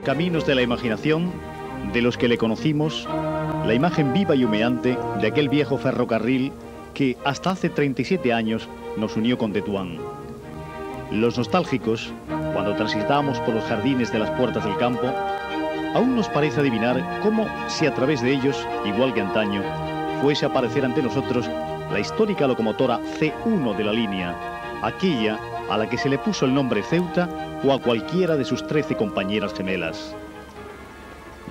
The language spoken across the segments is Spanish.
caminos de la imaginación, de los que le conocimos, la imagen viva y humeante de aquel viejo ferrocarril que hasta hace 37 años nos unió con Tetuán. Los nostálgicos, cuando transitamos por los jardines de las puertas del campo, aún nos parece adivinar cómo, si a través de ellos, igual que antaño, fuese a aparecer ante nosotros la histórica locomotora C1 de la línea, aquella a la que se le puso el nombre Ceuta o a cualquiera de sus 13 compañeras gemelas.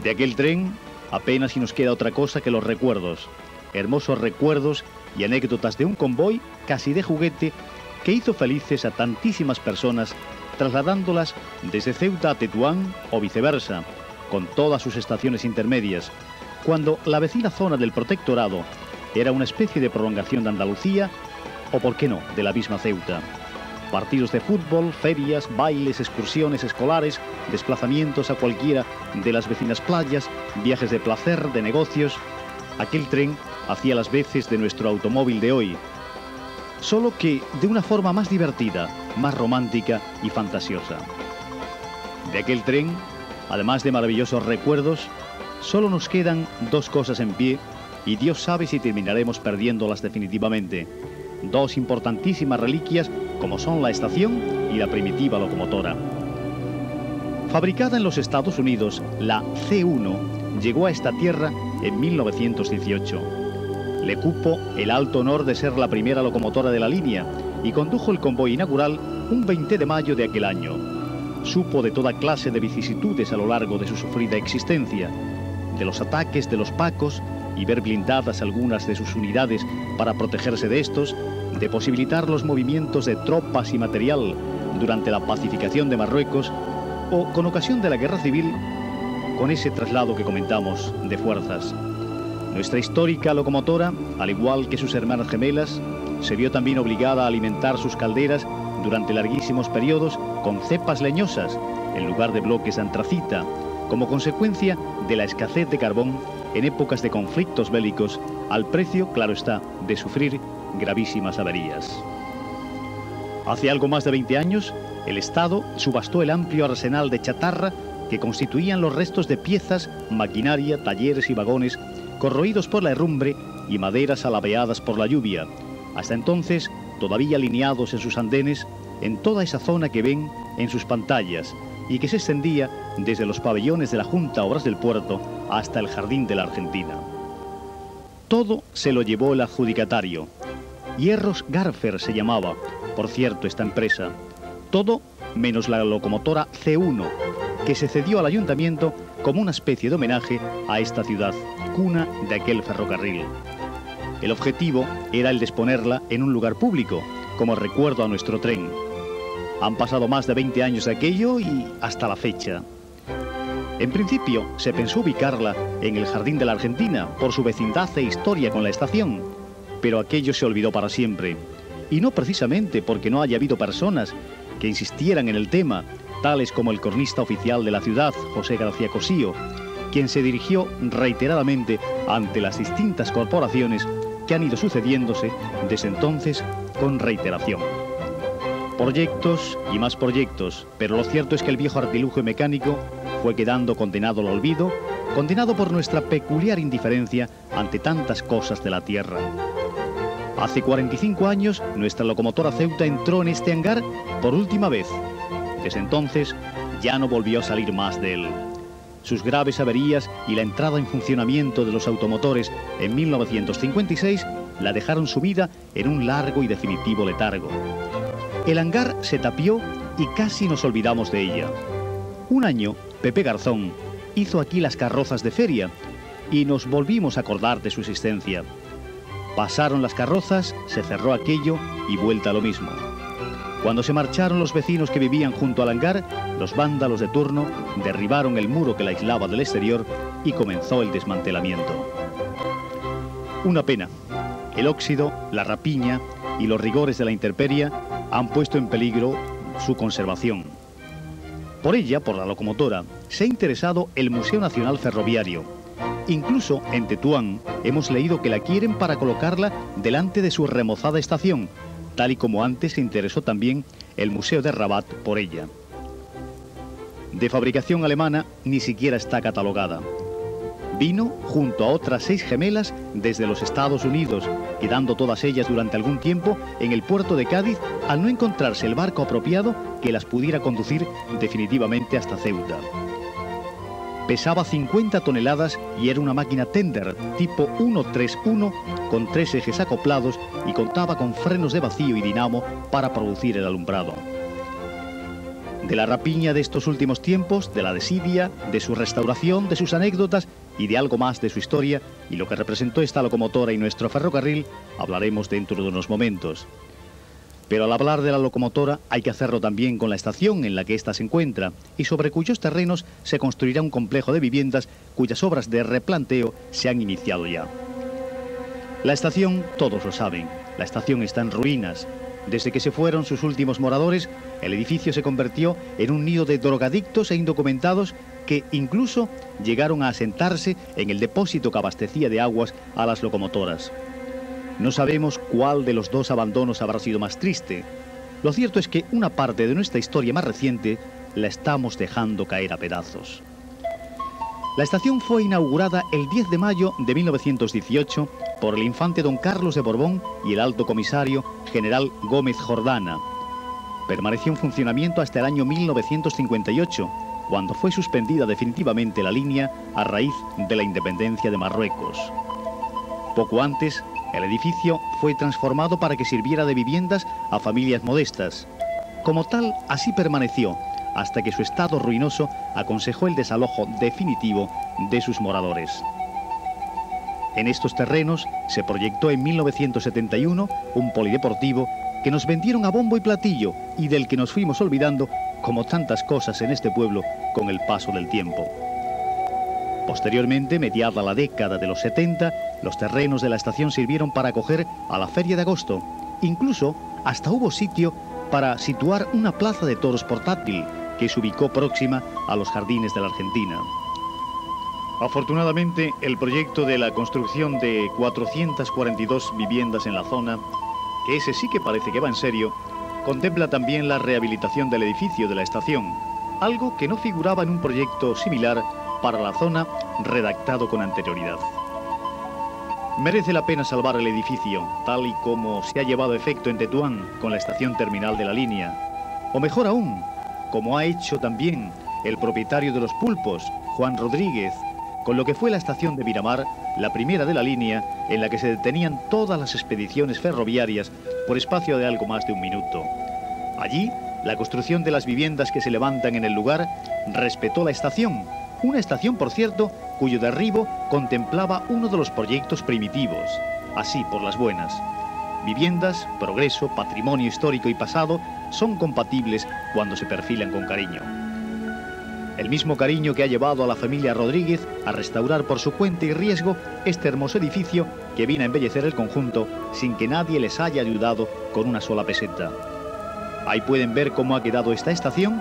De aquel tren apenas si nos queda otra cosa que los recuerdos, hermosos recuerdos y anécdotas de un convoy casi de juguete que hizo felices a tantísimas personas, trasladándolas desde Ceuta a Tetuán o viceversa, con todas sus estaciones intermedias, cuando la vecina zona del Protectorado era una especie de prolongación de Andalucía, o por qué no, de la misma Ceuta. Partidos de fútbol, ferias, bailes, excursiones escolares, desplazamientos a cualquiera de las vecinas playas, viajes de placer, de negocios. Aquel tren hacía las veces de nuestro automóvil de hoy, solo que de una forma más divertida, más romántica y fantasiosa. De aquel tren, además de maravillosos recuerdos, solo nos quedan dos cosas en pie y Dios sabe si terminaremos perdiéndolas definitivamente. Dos importantísimas reliquias como son la estación y la primitiva locomotora. Fabricada en los Estados Unidos, la C1 llegó a esta tierra en 1918. Le cupo el alto honor de ser la primera locomotora de la línea y condujo el convoy inaugural un 20 de mayo de aquel año. Supo de toda clase de vicisitudes a lo largo de su sufrida existencia, de los ataques de los pacos y ver blindadas algunas de sus unidades para protegerse de estos, de posibilitar los movimientos de tropas y material durante la pacificación de Marruecos o con ocasión de la guerra civil, con ese traslado que comentamos de fuerzas. Nuestra histórica locomotora, al igual que sus hermanas gemelas, se vio también obligada a alimentar sus calderas durante larguísimos periodos con cepas leñosas en lugar de bloques de antracita, como consecuencia de la escasez de carbón en épocas de conflictos bélicos, al precio, claro está, de sufrir gravísimas averías. Hace algo más de 20 años, el Estado subastó el amplio arsenal de chatarra que constituían los restos de piezas, maquinaria, talleres y vagones corroídos por la herrumbre y maderas alabeadas por la lluvia, hasta entonces todavía alineados en sus andenes en toda esa zona que ven en sus pantallas y que se extendía desde los pabellones de la Junta Obras del Puerto hasta el Jardín de la Argentina. Todo se lo llevó el adjudicatario. Hierros Garfer se llamaba, por cierto, esta empresa. Todo menos la locomotora C1, que se cedió al ayuntamiento como una especie de homenaje a esta ciudad, cuna de aquel ferrocarril. El objetivo era el de exponerla en un lugar público, como recuerdo a nuestro tren. Han pasado más de 20 años de aquello y hasta la fecha. En principio se pensó ubicarla en el Jardín de la Argentina por su vecindad e historia con la estación, pero aquello se olvidó para siempre. Y no precisamente porque no haya habido personas que insistieran en el tema, tales como el cronista oficial de la ciudad, José García Cosío, quien se dirigió reiteradamente ante las distintas corporaciones que han ido sucediéndose desde entonces con reiteración. Proyectos y más proyectos, pero lo cierto es que el viejo artilugio mecánico fue quedando condenado al olvido, condenado por nuestra peculiar indiferencia ante tantas cosas de la tierra. Hace 45 años, nuestra locomotora Ceuta entró en este hangar por última vez. Desde entonces, ya no volvió a salir más de él. Sus graves averías y la entrada en funcionamiento de los automotores en 1956 la dejaron sumida en un largo y definitivo letargo. El hangar se tapió y casi nos olvidamos de ella. Un año, Pepe Garzón hizo aquí las carrozas de feria y nos volvimos a acordar de su existencia. Pasaron las carrozas, se cerró aquello y vuelta a lo mismo. Cuando se marcharon los vecinos que vivían junto al hangar, los vándalos de turno derribaron el muro que la aislaba del exterior y comenzó el desmantelamiento. Una pena. El óxido, la rapiña y los rigores de la intemperie han puesto en peligro su conservación. Por ella, por la locomotora, se ha interesado el Museo Nacional Ferroviario. Incluso en Tetuán hemos leído que la quieren para colocarla delante de su remozada estación, tal y como antes se interesó también el Museo de Rabat por ella. de fabricación alemana, ni siquiera está catalogada. Vino junto a otras 6 gemelas desde los Estados Unidos, quedando todas ellas durante algún tiempo en el puerto de Cádiz al no encontrarse el barco apropiado que las pudiera conducir definitivamente hasta Ceuta. Pesaba 50 toneladas y era una máquina tender tipo 131 con 3 ejes acoplados y contaba con frenos de vacío y dinamo para producir el alumbrado. De la rapiña de estos últimos tiempos, de la desidia, de su restauración, de sus anécdotas y de algo más de su historia y lo que representó esta locomotora y nuestro ferrocarril, hablaremos dentro de unos momentos. Pero al hablar de la locomotora hay que hacerlo también con la estación en la que ésta se encuentra y sobre cuyos terrenos se construirá un complejo de viviendas cuyas obras de replanteo se han iniciado ya. La estación, todos lo saben, la estación está en ruinas. Desde que se fueron sus últimos moradores, el edificio se convirtió en un nido de drogadictos e indocumentados que incluso llegaron a asentarse en el depósito que abastecía de aguas a las locomotoras. No sabemos cuál de los dos abandonos habrá sido más triste. Lo cierto es que una parte de nuestra historia más reciente la estamos dejando caer a pedazos. La estación fue inaugurada el 10 de mayo de 1918 por el infante don Carlos de Borbón y el alto comisario general Gómez Jordana. Permaneció en funcionamiento hasta el año 1958, cuando fue suspendida definitivamente la línea a raíz de la independencia de Marruecos. Poco antes, el edificio fue transformado para que sirviera de viviendas a familias modestas. Como tal, así permaneció, hasta que su estado ruinoso aconsejó el desalojo definitivo de sus moradores. En estos terrenos se proyectó en 1971 un polideportivo que nos vendieron a bombo y platillo y del que nos fuimos olvidando, como tantas cosas en este pueblo, con el paso del tiempo. Posteriormente, mediada la década de los 70, los terrenos de la estación sirvieron para acoger a la Feria de Agosto. Incluso hasta hubo sitio para situar una plaza de toros portátil que se ubicó próxima a los jardines de la Argentina. Afortunadamente, el proyecto de la construcción de 442 viviendas en la zona, que ese sí que parece que va en serio, contempla también la rehabilitación del edificio de la estación, algo que no figuraba en un proyecto similar para la zona redactado con anterioridad. Merece la pena salvar el edificio, tal y como se ha llevado a efecto en Tetuán con la estación terminal de la línea, o mejor aún, como ha hecho también el propietario de los pulpos, Juan Rodríguez, con lo que fue la estación de Miramar, la primera de la línea, en la que se detenían todas las expediciones ferroviarias por espacio de algo más de un minuto. Allí, la construcción de las viviendas que se levantan en el lugar respetó la estación, una estación, por cierto, cuyo derribo contemplaba uno de los proyectos primitivos, así por las buenas. Viviendas, progreso, patrimonio histórico y pasado son compatibles cuando se perfilan con cariño. El mismo cariño que ha llevado a la familia Rodríguez a restaurar por su cuenta y riesgo este hermoso edificio que viene a embellecer el conjunto sin que nadie les haya ayudado con una sola peseta. Ahí pueden ver cómo ha quedado esta estación,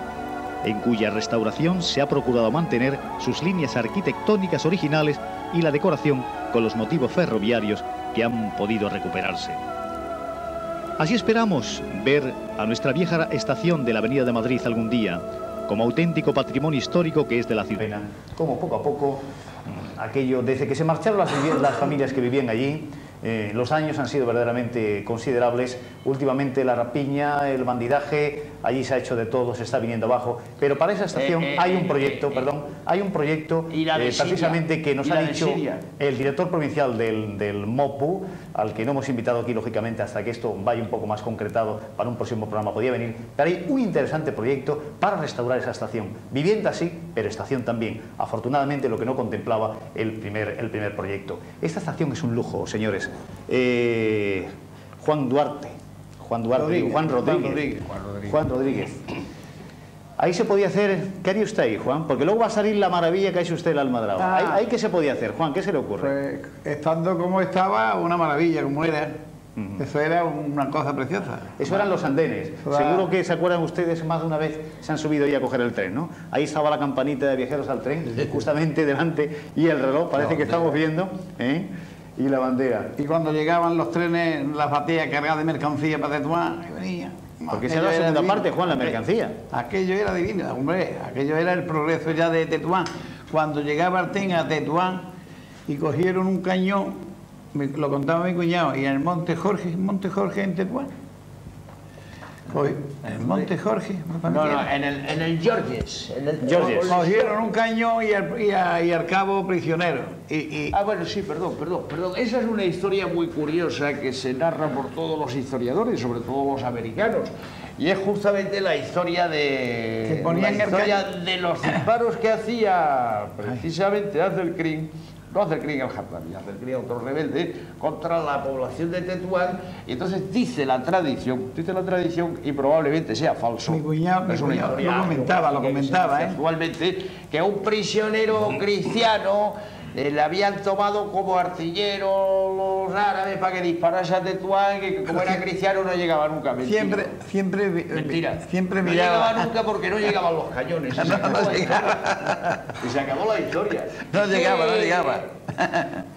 en cuya restauración se ha procurado mantener sus líneas arquitectónicas originales y la decoración con los motivos ferroviarios que han podido recuperarse. Así esperamos ver a nuestra vieja estación de la Avenida de Madrid algún día, como auténtico patrimonio histórico que es de la ciudad. Como poco a poco, aquello, desde que se marcharon las familias que vivían allí, los daños han sido verdaderamente considerables. Últimamente la rapiña, el bandidaje, allí se ha hecho de todo, se está viniendo abajo. Pero para esa estación hay un proyecto, hay un proyecto precisamente que nos ha dicho el director provincial del MOPU, al que no hemos invitado aquí, lógicamente, hasta que esto vaya un poco más concretado para un próximo programa, podía venir. Pero hay un interesante proyecto para restaurar esa estación. Vivienda sí, pero estación también. Afortunadamente, lo que no contemplaba el primer proyecto. Esta estación es un lujo, señores. Juan Rodríguez. Ahí se podía hacer, ¿qué haría usted ahí, Juan? Porque luego va a salir la maravilla que ha hecho usted el Almadraba. ¿Ahí qué se podía hacer, Juan? ¿Qué se le ocurre? Pues, estando como estaba, una maravilla, como era. Eso era una cosa preciosa. Eso eran los andenes. Seguro que se acuerdan ustedes, más de una vez se han subido ahí a coger el tren, ¿no? Ahí estaba la campanita de viajeros al tren, justamente delante, y el reloj, parece que estamos viendo, Y la bandera. Y cuando llegaban los trenes, las bateas cargadas de mercancía para Tetuán, que venía. Porque esa es la segunda parte, Juan, la mercancía. Aquello era divino, hombre. Aquello era el progreso ya de Tetuán. Cuando llegaba Artén a Tetuán y cogieron un cañón, lo contaba mi cuñado, y en el Monte Jorge en Tetuán. En el Monte Jorge. No, en el Georges. Cogieron un cañón y al cabo prisionero. Ah, bueno, sí, perdón. Esa es una historia muy curiosa que se narra por todos los historiadores, sobre todo los americanos. Y es justamente la historia de los disparos que hacía precisamente Azelcrin. No Azelcrin el Jardani, Azelcrin otro rebelde, contra la población de Tetuán. Y entonces dice la tradición, y probablemente sea falso. Mi cuñado lo comentaba, actualmente, que un prisionero cristiano le habían tomado como artillero los árabes para que disparase a Tetuán, que como era cristiano no llegaba nunca. Mentira. Siempre no miraba. llegaba nunca porque no llegaban los cañones. Y se acabó la historia. No llegaba.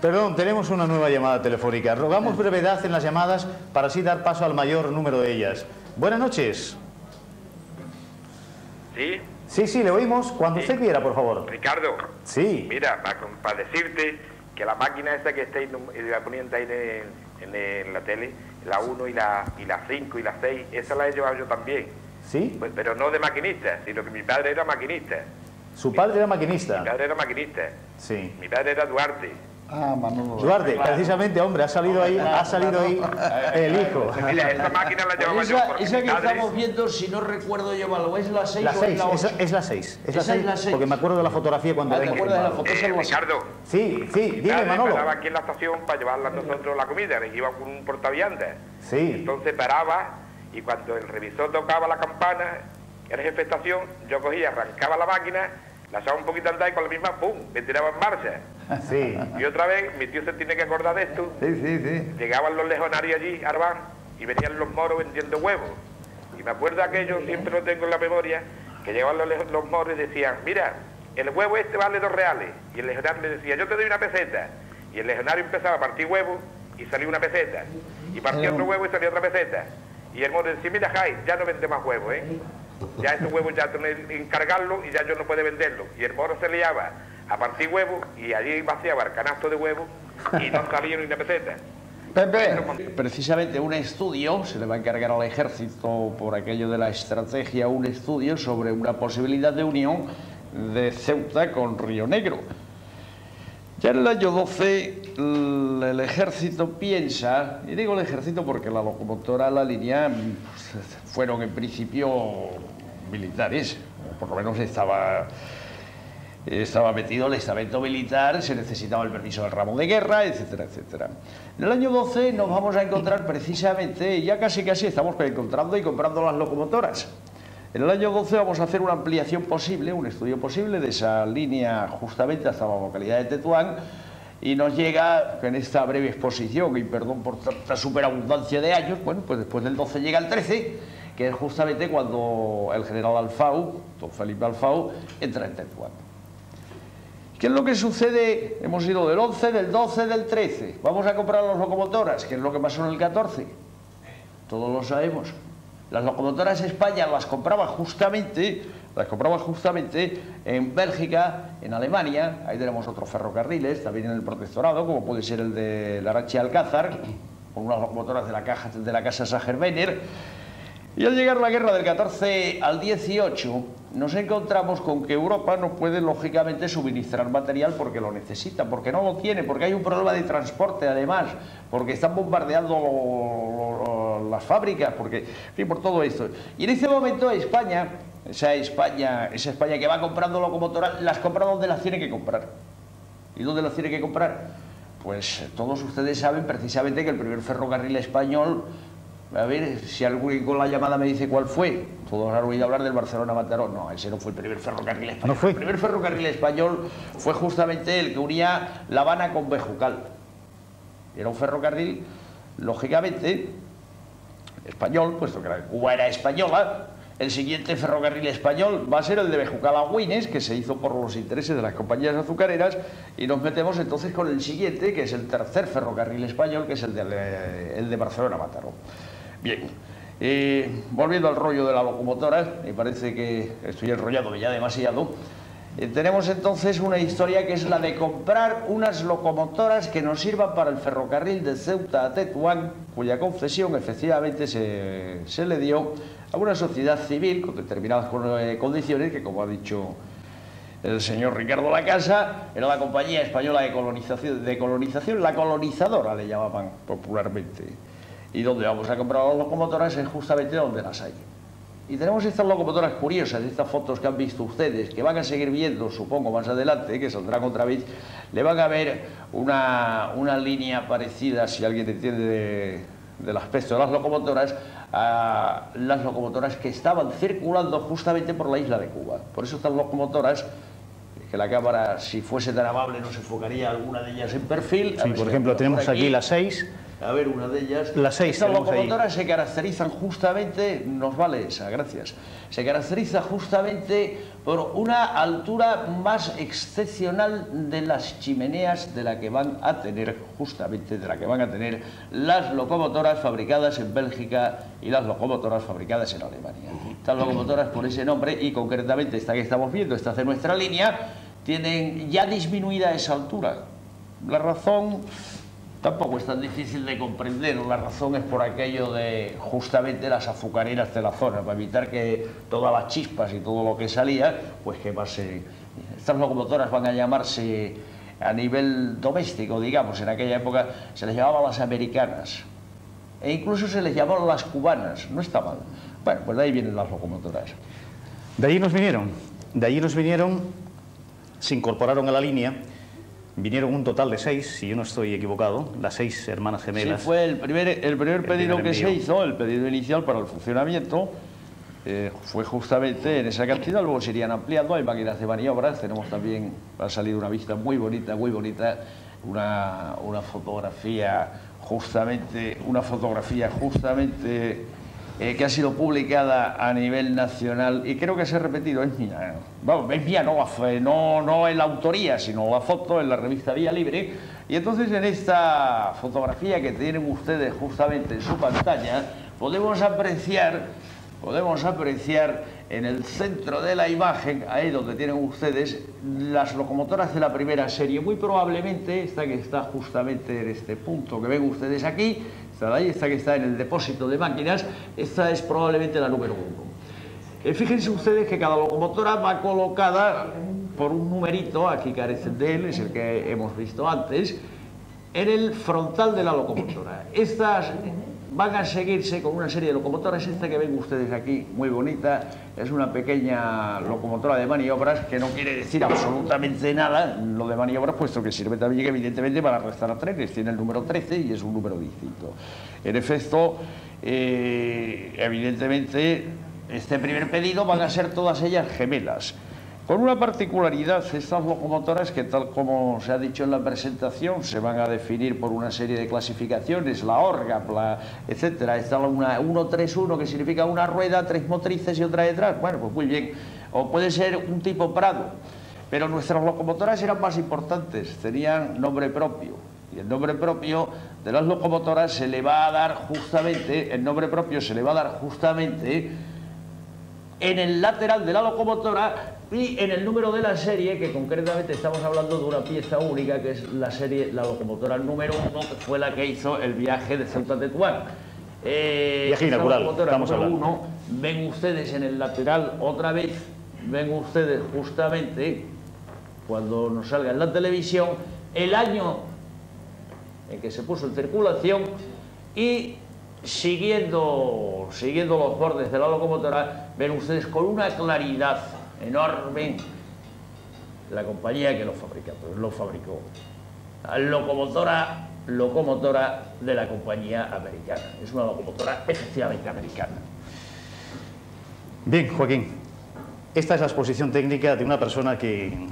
Perdón, tenemos una nueva llamada telefónica. Rogamos brevedad en las llamadas para así dar paso al mayor número de ellas. Buenas noches. ¿Sí? Sí, le oímos. Cuando usted quiera, por favor. Ricardo. Sí. Mira, para decirte que la máquina esta que estáis poniendo ahí en la tele, la 1 y la 5 y la 6, esa la he llevado yo también. ¿Sí? Pues, pero no de maquinista, sino que mi padre era maquinista. ¿Su padre era maquinista? Mi padre era maquinista. Sí. Mi padre era Duarte. Manolo. Duarte, precisamente, hombre, ha salido ahí el hijo. Mira, esta máquina la llevaba yo porque esa mi que padre... estamos viendo, si no recuerdo yo mal, ¿es la 6 La o 6, es la 8? es la 6. Esa es la 6. Porque me acuerdo de la fotografía cuando ¿Te acuerdas de la foto? Ricardo. Sí, Mi dime, padre Manolo. paraba aquí en la estación para llevarla a nosotros la comida, le iba con un portaviandas. Sí. Entonces paraba y cuando el revisor tocaba la campana, era jefe de estación, yo cogía, arrancaba la máquina, la echaba un poquito a andar y con la misma, ¡pum!, me tiraba en marcha. Sí. Y otra vez, mi tío se tiene que acordar de esto. Sí. Llegaban los legionarios allí, Arbán, y venían los moros vendiendo huevos. Y me acuerdo aquello, siempre lo tengo en la memoria, que llegaban los moros y decían, mira, el huevo este vale 2 reales. Y el legionario le decía, yo te doy una peseta. Y el legionario empezaba a partir huevos y salía una peseta. Y partía otro huevo y salía otra peseta. Y el moro decía, mira, Jai, ya no vende más huevos, ¿eh? Ya estos huevos ya tenés que encargarlos y ya yo no puedo venderlos. Y el moro se liaba a partir huevos y allí vaciaba el canasto de huevos y no salía ni una peseta. Precisamente un estudio, se le va a encargar al ejército por aquello de la estrategia, un estudio sobre una posibilidad de unión de Ceuta con Río Negro. Ya en el año 12 el ejército piensa, y digo el ejército porque la locomotora, la línea, fueron en principio militares, por lo menos estaba metido el estamento militar, se necesitaba el permiso del ramo de guerra, etcétera, etcétera. En el año 12 nos vamos a encontrar precisamente, ya casi estamos encontrando y comprando las locomotoras. En el año 12 vamos a hacer una ampliación posible, un estudio posible de esa línea justamente hasta la localidad de Tetuán, y nos llega en esta breve exposición, y perdón por tanta superabundancia de años, bueno, pues después del 12 llega el 13, que es justamente cuando el general Alfau, don Felipe Alfau, entra en Tetuán. ¿Qué es lo que sucede? Hemos ido del 11, del 12, del 13. Vamos a comprar las locomotoras. ¿Qué es lo que pasó en el 14? Todos lo sabemos. Las locomotoras España las compraba justamente en Bélgica, en Alemania. Ahí tenemos otros ferrocarriles, también en el protectorado, como puede ser el de Larache y Alcázar, con unas locomotoras de la casa Sacher-Weiner. Y al llegar la guerra del 14 al 18, nos encontramos con que Europa no puede, lógicamente, suministrar material porque lo necesita, porque no lo tiene, porque hay un problema de transporte, además, porque están bombardeando las fábricas, porque, en fin, por todo esto. Y en ese momento España, esa España que va comprando locomotoras, las compra donde las tiene que comprar. ¿Y dónde las tiene que comprar? Pues todos ustedes saben precisamente que el primer ferrocarril español... A ver, si alguien con la llamada me dice cuál fue. Todos han oído hablar del Barcelona-Mataró. No, ese no fue el primer ferrocarril español. ¿No fue? El primer ferrocarril español fue justamente el que unía La Habana con Bejucal. Era un ferrocarril, lógicamente, español, puesto que Cuba era española, El siguiente ferrocarril español va a ser el de Bejucal a Güines, que se hizo por los intereses de las compañías azucareras, y nos metemos entonces con el siguiente, que es el tercer ferrocarril español, que es el de Barcelona a Mataró. Bien, volviendo al rollo de la locomotora, me parece que estoy enrollado ya demasiado. Tenemos entonces una historia que es la de comprar unas locomotoras que nos sirvan para el ferrocarril de Ceuta a Tetuán, cuya concesión efectivamente se le dio a una sociedad civil con determinadas condiciones que, como ha dicho el señor Ricardo Lacasa, era la Compañía Española de Colonización, la colonizadora le llamaban popularmente. Y donde vamos a comprar las locomotoras es justamente donde las hay. Y tenemos estas locomotoras curiosas, estas fotos que han visto ustedes, que van a seguir viendo, supongo, más adelante, que saldrán otra vez. Le van a ver una línea parecida, si alguien entiende del aspecto de las locomotoras, a las locomotoras que estaban circulando justamente por la isla de Cuba. Por eso estas locomotoras, que la cámara, si fuese tan amable, nos enfocaría alguna de ellas en perfil. Sí, por ejemplo, tenemos aquí la 6. A ver, una de ellas. La 6. Estas locomotoras se caracterizan justamente, nos vale esa, gracias. Se caracteriza justamente por una altura más excepcional de las chimeneas de la que van a tener, justamente de la que van a tener las locomotoras fabricadas en Bélgica y las locomotoras fabricadas en Alemania. Estas locomotoras por ese nombre, y concretamente esta que estamos viendo, esta de nuestra línea, tienen ya disminuida esa altura. La razón tampoco es tan difícil de comprender. La razón es por aquello de justamente las azucareras de la zona, para evitar que todas las chispas y todo lo que salía, pues que pase. Estas locomotoras van a llamarse a nivel doméstico, digamos, en aquella época se les llamaba las americanas, e incluso se les llamaban las cubanas, no está mal. Bueno, pues de ahí vienen las locomotoras. De allí nos vinieron, se incorporaron a la línea. Vinieron un total de 6, si yo no estoy equivocado, las 6 hermanas gemelas. Sí, fue el primer pedido que se hizo, el pedido inicial para el funcionamiento, fue justamente en esa cantidad. Luego se irían ampliando, hay máquinas de maniobras, tenemos también, ha salido una vista muy bonita, una fotografía justamente, que ha sido publicada a nivel nacional y creo que se ha repetido, es mía. Vamos, es mía, no en la autoría, sino la foto en la revista Vía Libre. Y entonces en esta fotografía que tienen ustedes justamente en su pantalla, podemos apreciar en el centro de la imagen, ahí donde tienen ustedes, las locomotoras de la primera serie. Muy probablemente esta que está justamente en este punto que ven ustedes aquí, esta que está en el depósito de máquinas, esta es probablemente la número 1. Fíjense ustedes que cada locomotora va colocada por un numerito, aquí carecen de él, es el que hemos visto antes, en el frontal de la locomotora. Estas van a seguirse con una serie de locomotoras. Esta que ven ustedes aquí, muy bonita, es una pequeña locomotora de maniobras, que no quiere decir absolutamente nada lo de maniobras, puesto que sirve también evidentemente para arrastrar a trenes. Tiene el número 13 y es un número distinto. En efecto, evidentemente, este primer pedido van a ser todas ellas gemelas. Con una particularidad, estas locomotoras que, tal como se ha dicho en la presentación, se van a definir por una serie de clasificaciones, la ORGAP, etcétera. Está la 131, que significa una rueda, 3 motrices y otra detrás. Bueno, pues muy bien. O puede ser un tipo Prado. Pero nuestras locomotoras eran más importantes, tenían nombre propio. Y el nombre propio de las locomotoras se le va a dar justamente, en el lateral de la locomotora y en el número de la serie, que concretamente estamos hablando de una pieza única, que es la locomotora número 1, que fue la que hizo el viaje de Ceuta a Tetuán. Viaje inaugural, estamos hablando. 1, ven ustedes en el lateral otra vez, ven ustedes justamente, cuando nos salga en la televisión, el año en que se puso en circulación y siguiendo los bordes de la locomotora, ven ustedes con una claridad enorme la compañía que lo fabricó. La locomotora de la compañía americana. Es una locomotora efectivamente americana. Bien, Joaquín, esta es la exposición técnica de una persona que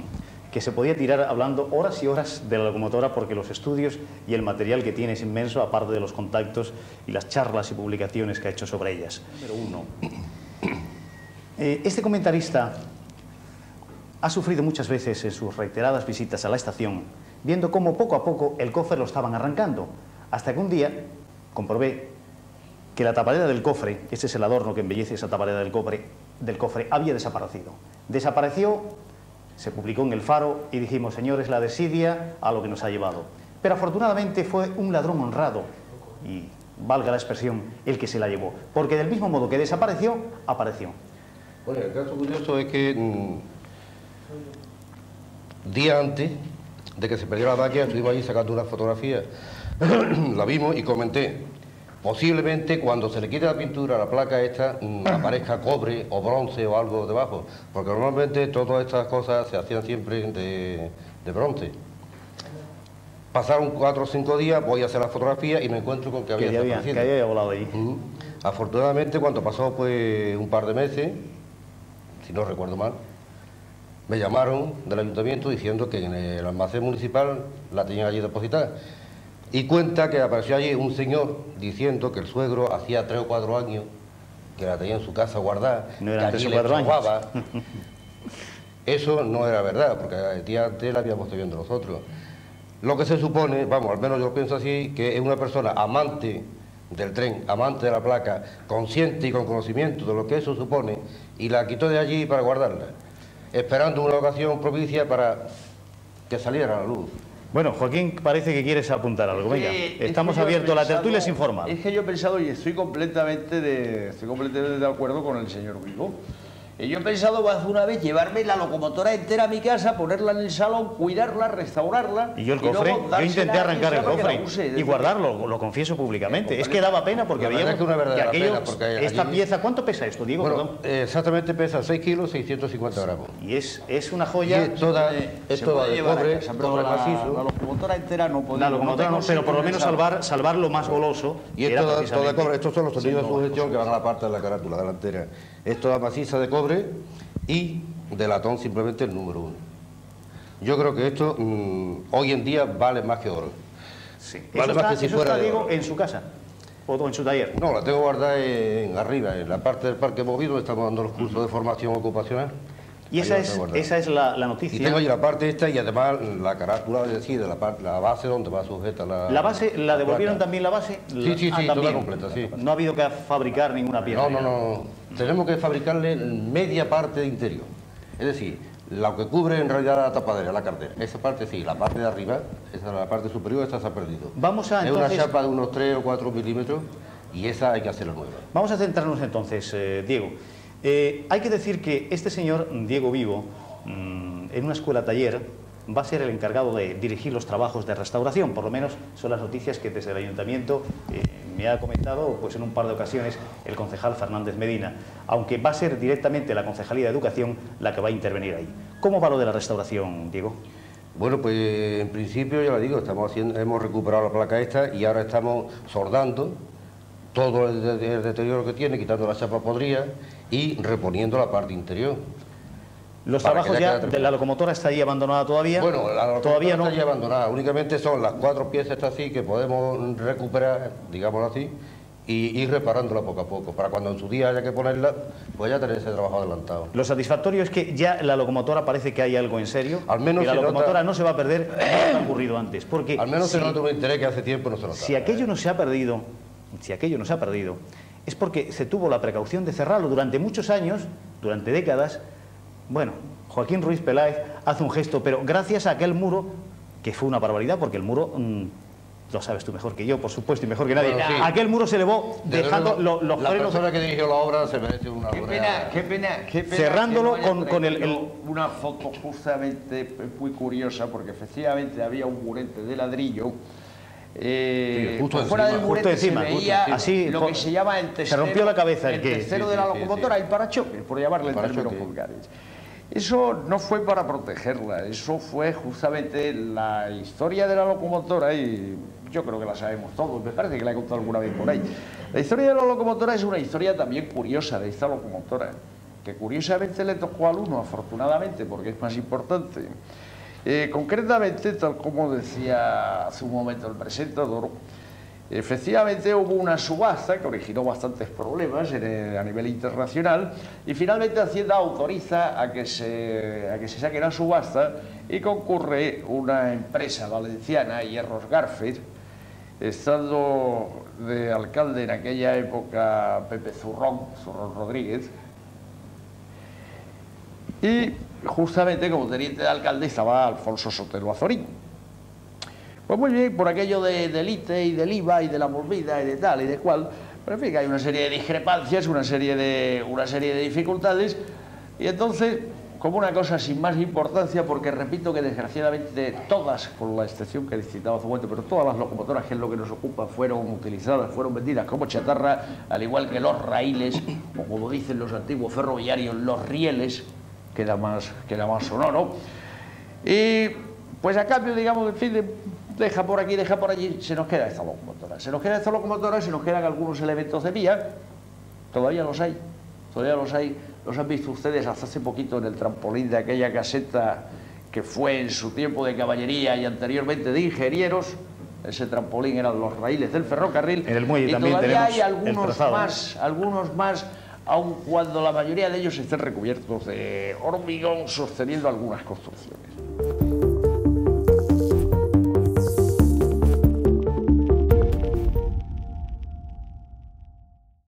se podía tirar hablando horas y horas de la locomotora, porque los estudios y el material que tiene es inmenso, aparte de los contactos y las charlas y publicaciones que ha hecho sobre ellas. Número 1. Este comentarista ha sufrido muchas veces en sus reiteradas visitas a la estación, viendo cómo poco a poco el cofre lo estaban arrancando, hasta que un día comprobé que la tapadera del cofre, ese es el adorno que embellece esa tapadera del cofre, había desaparecido. Desapareció, se publicó en El Faro y dijimos, señores, la desidia a lo que nos ha llevado. Pero afortunadamente fue un ladrón honrado, y valga la expresión, el que se la llevó, porque del mismo modo que desapareció, apareció. Bueno, el caso curioso es que día antes de que se perdiera la máquina estuvimos allí sacando una fotografía, la vimos y comenté, posiblemente cuando se le quite la pintura a la placa esta aparezca cobre o bronce o algo debajo, porque normalmente todas estas cosas se hacían siempre de bronce. Pasaron 4 o 5 días, voy a hacer la fotografía y me encuentro con que había desaparecido. Que había volado ahí. Afortunadamente, cuando pasó pues un par de meses, si no recuerdo mal, me llamaron del ayuntamiento diciendo que en el almacén municipal la tenían allí depositada. Y cuenta que apareció allí un señor diciendo que el suegro hacía 3 o 4 años que la tenía en su casa guardada, no eran que 3 o allí 4 le años. Eso no era verdad, porque el día antes la habíamos viendo nosotros. Lo que se supone, vamos, al menos yo pienso así, que es una persona amante del tren, amante de la placa, consciente y con conocimiento de lo que eso supone, y la quitó de allí para guardarla, esperando una ocasión propicia para que saliera a la luz. Bueno, Joaquín, parece que quieres apuntar algo. Venga, estamos abiertos, la tertulia es informal. Es que yo he pensado, y estoy completamente de acuerdo con el señor Vigo. Yo he pensado más de una vez llevarme la locomotora entera a mi casa, ponerla en el salón, cuidarla, restaurarla. Y yo el cofre, yo intenté arrancar el cofre y guardarlo, lo confieso públicamente. Es que daba pena porque veíamos que aquello, esta pieza, ¿cuánto pesa esto, Diego? Bueno, exactamente pesa 6 kilos, 650 gramos. Y es una joya. Y es toda de cobre, cobre macizo. La locomotora entera no podía. La locomotora no, pero por lo menos salvar lo más goloso. Y es toda de cobre. Estos son los tornillos de sujeción que van a la parte de la carátula delantera. Es toda maciza de cobre y de latón simplemente el número 1. Yo creo que esto hoy en día vale más que oro. Sí. Vale más que si fuera de Diego, oro. en su casa o en su taller. No, la tengo guardada arriba, en la parte del parque movido, donde estamos dando los cursos de formación ocupacional. Y esa es la noticia. Y tengo allí la parte esta y además la carátula, es decir, de la base donde va sujeta la base. ¿La devolvieron placa. también la base? Sí, toda completa, sí. No ha habido que fabricar ninguna pieza. No. Tenemos que fabricarle media parte de interior. Es decir, lo que cubre en realidad la tapadera, la cartera. Esa parte sí, la parte de arriba, esa la parte superior, esta se ha perdido. Es una chapa de unos 3 o 4 milímetros y esa hay que hacerla nueva. Vamos a centrarnos entonces, Diego. Hay que decir que este señor, Diego Vivo, en una escuela taller, va a ser el encargado de dirigir los trabajos de restauración, por lo menos son las noticias que desde el ayuntamiento me ha comentado pues en un par de ocasiones el concejal Fernández Medina, aunque va a ser directamente la Concejalía de Educación la que va a intervenir ahí. ¿Cómo va lo de la restauración, Diego? Bueno, pues en principio, ya lo digo, hemos recuperado la placa esta y ahora estamos soldando todo el deterioro que tiene, quitando la chapa podrida y reponiendo la parte interior. ¿Los trabajos ya de la locomotora está ahí abandonada todavía? Bueno, la locomotora todavía no está ahí abandonada, únicamente son las 4 piezas estas así que podemos recuperar, digámoslo así, y ir reparándola poco a poco, para cuando en su día haya que ponerla, pues ya tener ese trabajo adelantado. Lo satisfactorio es que ya la locomotora parece que hay algo en serio, al menos que la locomotora no se va a perder, no ha ocurrido antes, porque al menos se nota un interés que hace tiempo no se notaba. Si aquello no se ha perdido, es porque se tuvo la precaución de cerrarlo durante muchos años, durante décadas. Bueno, Joaquín Ruiz Peláez hace un gesto, pero gracias a aquel muro, que fue una barbaridad, porque el muro, lo sabes tú mejor que yo, por supuesto, y mejor que nadie, bueno, sí. Aquel muro se elevó dejando los frenos... La persona que dirigió la obra se merece una Qué pena cerrándolo que no haya con una foto justamente muy curiosa, porque efectivamente había un murete de ladrillo. Justo fuera del murete justo encima, se veía así, lo que se llama el testero. Se rompió la cabeza el testero de la locomotora, el parachoques, por llamarle en términos vulgares. Eso no fue para protegerla, eso fue justamente la historia de la locomotora, y yo creo que la sabemos todos, me parece que la he contado alguna vez por ahí. La historia de la locomotora es una historia también curiosa de esta locomotora, que curiosamente le tocó al uno, afortunadamente, porque es más importante. Concretamente, tal como decía hace un momento el presentador, Efectivamente hubo una subasta que originó bastantes problemas a nivel internacional y finalmente Hacienda autoriza a que se saque la subasta y concurre una empresa valenciana, Hierros Garfield, estando de alcalde en aquella época Pepe Zurrón Rodríguez, y justamente como teniente de alcalde estaba Alfonso Sotelo Azorín. Pues muy bien, por aquello del ITE y del IVA y de la movida y de tal y de cual, pero en fin, hay una serie de discrepancias, una serie de dificultades, y entonces, como una cosa sin más importancia, porque repito que desgraciadamente todas, con la excepción que he citado hace un momento, pero todas las locomotoras, que es lo que nos ocupa, fueron utilizadas, fueron vendidas como chatarra, al igual que los raíles, o como dicen los antiguos ferroviarios, los rieles, queda más sonoro. Y pues a cambio, digamos, en fin, deja por aquí, deja por allí, se nos queda esta locomotora. Se nos quedan algunos elementos de vía, todavía los hay. Los han visto ustedes hasta hace poquito en el trampolín de aquella caseta que fue en su tiempo de caballería y anteriormente de ingenieros. Ese trampolín eran los raíles del ferrocarril. En el muelle y también todavía hay tenemos algunos más, aun cuando la mayoría de ellos estén recubiertos de hormigón, sosteniendo algunas construcciones.